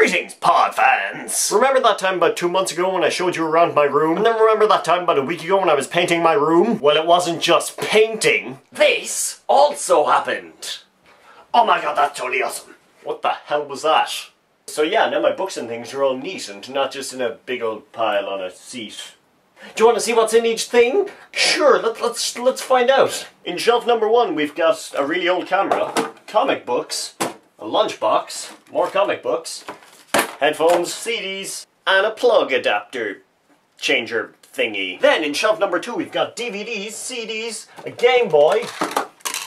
Greetings, pod fans! Remember that time about 2 months ago when I showed you around my room? And then remember that time about a week ago when I was painting my room? Well, it wasn't just painting. This also happened. Oh my god, that's totally awesome. What the hell was that? So yeah, now my books and things are all neat and not just in a big old pile on a seat. Do you want to see what's in each thing? Sure, let's find out. In shelf number 1 we've got a really old camera, comic books, a lunchbox, more comic books, headphones, CDs, and a plug adapter changer thingy. Then in shelf number 2 we've got DVDs, CDs, a Game Boy,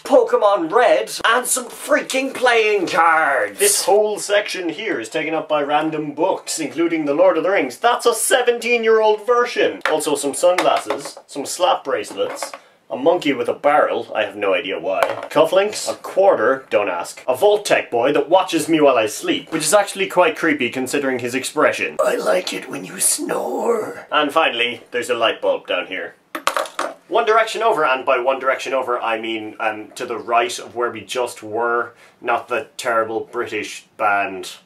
Pokemon Red, and some freaking playing cards. This whole section here is taken up by random books, including The Lord of the Rings. That's a 17-year-old version. Also some sunglasses, some slap bracelets, a monkey with a barrel, I have no idea why, cufflinks, a quarter, don't ask, a Vault-Tec boy that watches me while I sleep, which is actually quite creepy considering his expression. I like it when you snore. And finally, there's a light bulb down here. One direction over, and by one direction over I mean to the right of where we just were, not the terrible British band.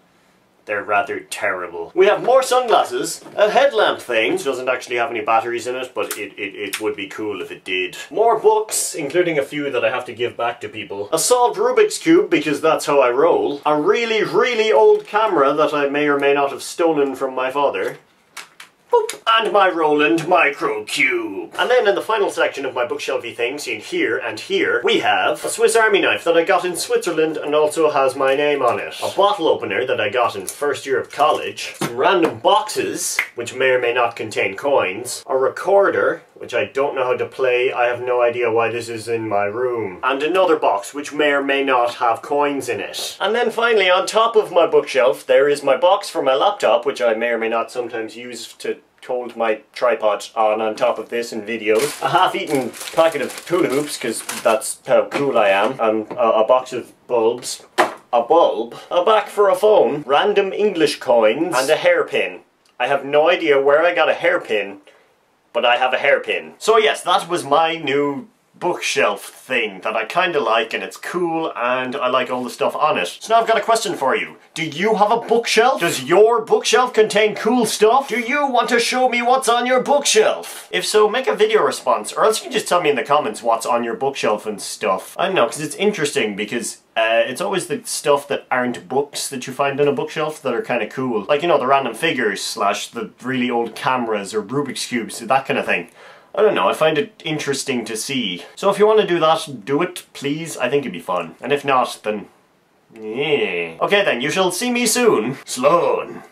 They're rather terrible. We have more sunglasses, a headlamp thing, which doesn't actually have any batteries in it, but it would be cool if it did. More books, including a few that I have to give back to people. A solved Rubik's Cube, because that's how I roll. A really, really old camera that I may or may not have stolen from my father. Boop. And my Roland Micro Cube. And then in the final section of my bookshelfy things, in here and here, we have a Swiss Army knife that I got in Switzerland and also has my name on it. A bottle opener that I got in first year of college. Some random boxes, which may or may not contain coins. A recorder, which I don't know how to play. I have no idea why this is in my room. And another box, which may or may not have coins in it. And then finally, on top of my bookshelf, there is my box for my laptop, which I may or may not sometimes use to hold my tripod on top of this in videos. A half-eaten packet of hula hoops, because that's how cool I am. A box of bulbs. A bulb. A back for a phone. Random English coins. And a hairpin. I have no idea where I got a hairpin, but I have a hairpin. So yes, that was my new bookshelf thing that I kinda like, and it's cool and I like all the stuff on it. So now I've got a question for you. Do you have a bookshelf? Does your bookshelf contain cool stuff? Do you want to show me what's on your bookshelf? If so, make a video response, or else you can just tell me in the comments what's on your bookshelf and stuff. I don't know, because it's interesting, because it's always the stuff that aren't books that you find on a bookshelf that are kind of cool. Like, you know, the random figures, slash the really old cameras or Rubik's Cubes, that kind of thing. I don't know, I find it interesting to see. So if you want to do that, do it, please. I think it'd be fun. And if not, then yeah. Okay then, you shall see me soon. Sloan.